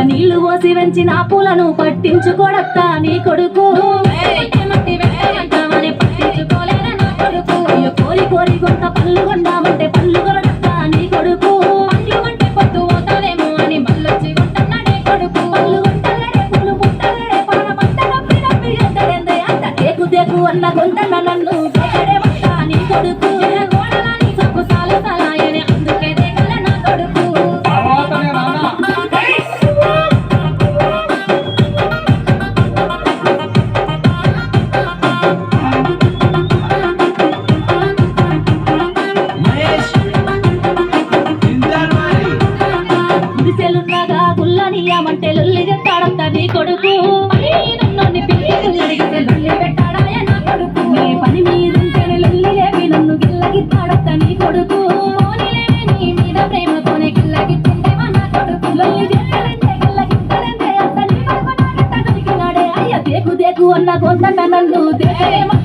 నీళ్లు పోసి వెంచిన పూలను పట్టించుకోడక్క నీ కొడుకు కోరి కోరి కొంత పళ్ళు కొందామంటే పళ్ళు కొనడక్క నీ కొడుకు పళ్ళు కొంటే పొద్దు పోతావేమో అని మళ్ళొచ్చి కొంటున్నాడే కొడుకు పళ్ళు కొంటలేడే పూలు పుట్టలేడే పాల పంట నొప్పి నొప్పి ఎంతడేందే అంత దేకు దేకు అన్న కొంటన్న నన్ను దేకడే వస్తా నీ కొడుకు గోడలని సొక్కు సాలు సలాయని అందుకే దేకలే నా కొడుకు అంటే లొల్లి చెప్తాడంత నీ కొడుకు నన్ను అడిగితే లొల్లి పెట్టాడాయ నా కొడుకు నీ పని మీదుంటేనే లొల్లి లేపి నన్ను గిల్లగిస్తాడంత నీ కొడుకు నీ మీద ప్రేమతోనే గిల్లగిచ్చిందేమా నా కొడుకు లొల్లి చేస్తాడంటే గిల్లగిస్తాడంటే అంత నీ కొడుకు నాగెట్ట దొరికినాడే అయ్య దేకు దేకు అన్న గొంతన్న నన్ను దేకరేమో